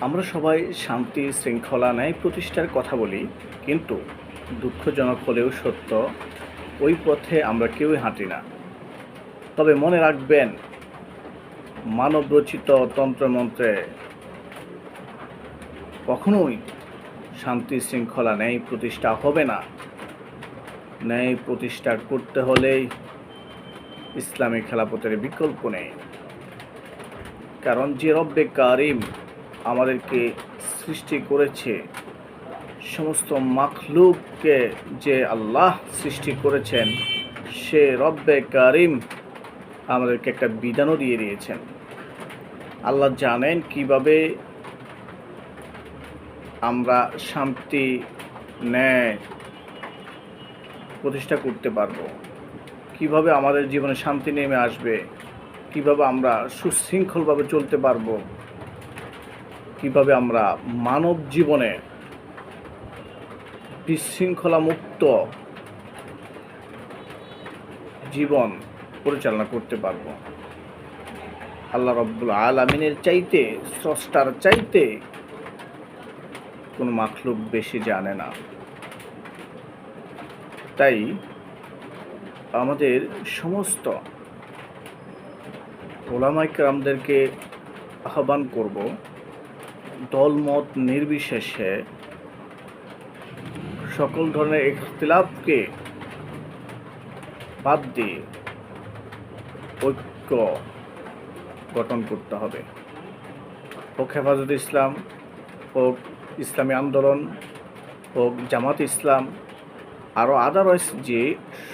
আমরা সবাই শান্তি, শৃঙ্খলা, ন্যায় প্রতিষ্ঠার কথা বলি, কিন্তু দুঃখজনক হলেও সত্য, ওই পথে আমরা কেউই হাঁটি না। তবে মনে রাখবেন, মানবরচিত তন্ত্রমন্ত্রে কখনোই শান্তি, শৃঙ্খলা, ন্যায় প্রতিষ্ঠা হবে না। ন্যায় প্রতিষ্ঠা করতে হলেই ইসলামী খেলাফতের বিকল্প নেই। কারণ যে রব্বে কারিম আমাদেরকে সৃষ্টি করেছে, সমস্ত মাখলুককে যে আল্লাহ সৃষ্টি করেছেন, সে রব্বে কারিম আমাদেরকে একটা বিধানও দিয়ে দিয়েছেন। আল্লাহ জানেন কিভাবে আমরা শান্তি, ন্যায় প্রতিষ্ঠা করতে পারবো, কিভাবে আমাদের জীবনে শান্তি নেমে আসবে, কিভাবে আমরা সুশৃঙ্খলভাবে চলতে পারবো, কিভাবে আমরা মানব জীবনে বিশৃঙ্খলা মুক্ত জীবন পরিচালনা করতে পারবো। আল্লাহ রব্বুল আলামিনের চাইতে, স্রষ্টার চাইতে কোনো মাখলুক বেশি জানে না। তাই আমাদের সমস্ত ওলামায়ে কেরামদেরকে আহ্বান করব, দলমত নির্বিশেষে সকল ধরনের ইখতিলাফকে বাদ দিয়ে ঐক্য গঠন করতে হবে। হোক হেফাজত ইসলাম, হোক ইসলামী আন্দোলন, হোক জামাত ইসলাম, আরও আদারওয়াইজ যে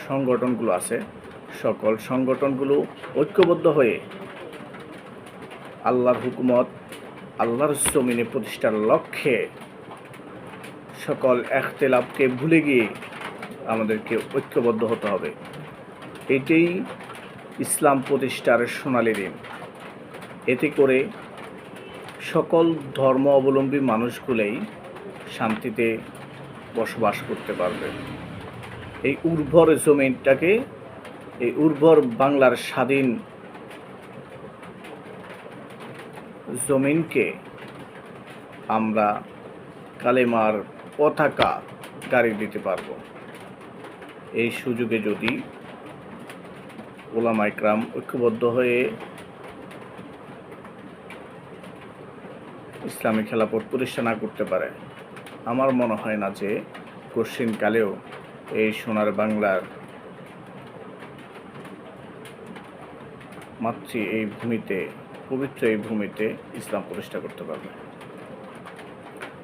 সংগঠনগুলো আছে, সকল সংগঠনগুলো ঐক্যবদ্ধ হয়ে আল্লাহর হুকুমত, আল্লাহর জমিনে প্রতিষ্ঠার লক্ষ্যে সকল ইখতিলাফকে ভুলে গিয়ে আমাদেরকে ঐক্যবদ্ধ হতে হবে। এটাই ইসলাম প্রতিষ্ঠার সোনালি দিন। এতে করে সকল ধর্ম অবলম্বী মানুষগুলোই শান্তিতে বসবাস করতে পারবে। এই উর্বর জমিনটাকে, এই উর্বর বাংলার স্বাধীন জমিনকে আমরা কালেমার পতাকা গাড়ি দিতে পারব। এই সুযোগে যদি ওলামায়ে কেরাম ঐক্যবদ্ধ হয়ে ইসলামী খেলাফত প্রতিষ্ঠা না করতে পারে, আমার মনে হয় না যে কশিনকালেও এই সোনার বাংলার মাতৃ এই ভূমিতে, পবিত্র এই ভূমিতে ইসলাম প্রতিষ্ঠা করতে পারবে।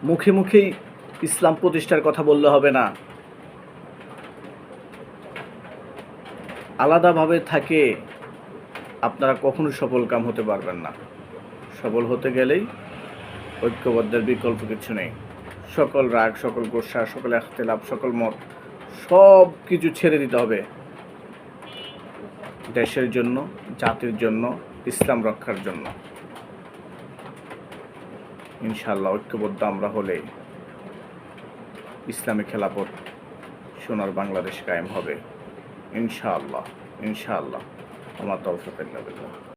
মুখে মুখেই ইসলাম প্রতিষ্ঠার কথা বললে হবে না, আলাদাভাবে থাকে আপনারা কখনো সফল কাম হতে পারবেন না। সফল হতে গেলেই ঐক্যবদ্ধের বিকল্প কিছু নেই। সকল রাগ, সকল গোসা, সকল ইখতিলাফ, সকল মত সব কিছু ছেড়ে দিতে হবে দেশের জন্য, জাতির জন্য, ইসলাম রক্ষার জন্য। ইনশাআল্লাহ ঐক্যবদ্ধ আমরা হলে ইসলামী খেলাফত সোনার বাংলাদেশ কায়েম হবে। ইনশাআল্লাহ, ইনশাআল্লাহ। আমার তৌফিক ইল্লা বিল্লাহ।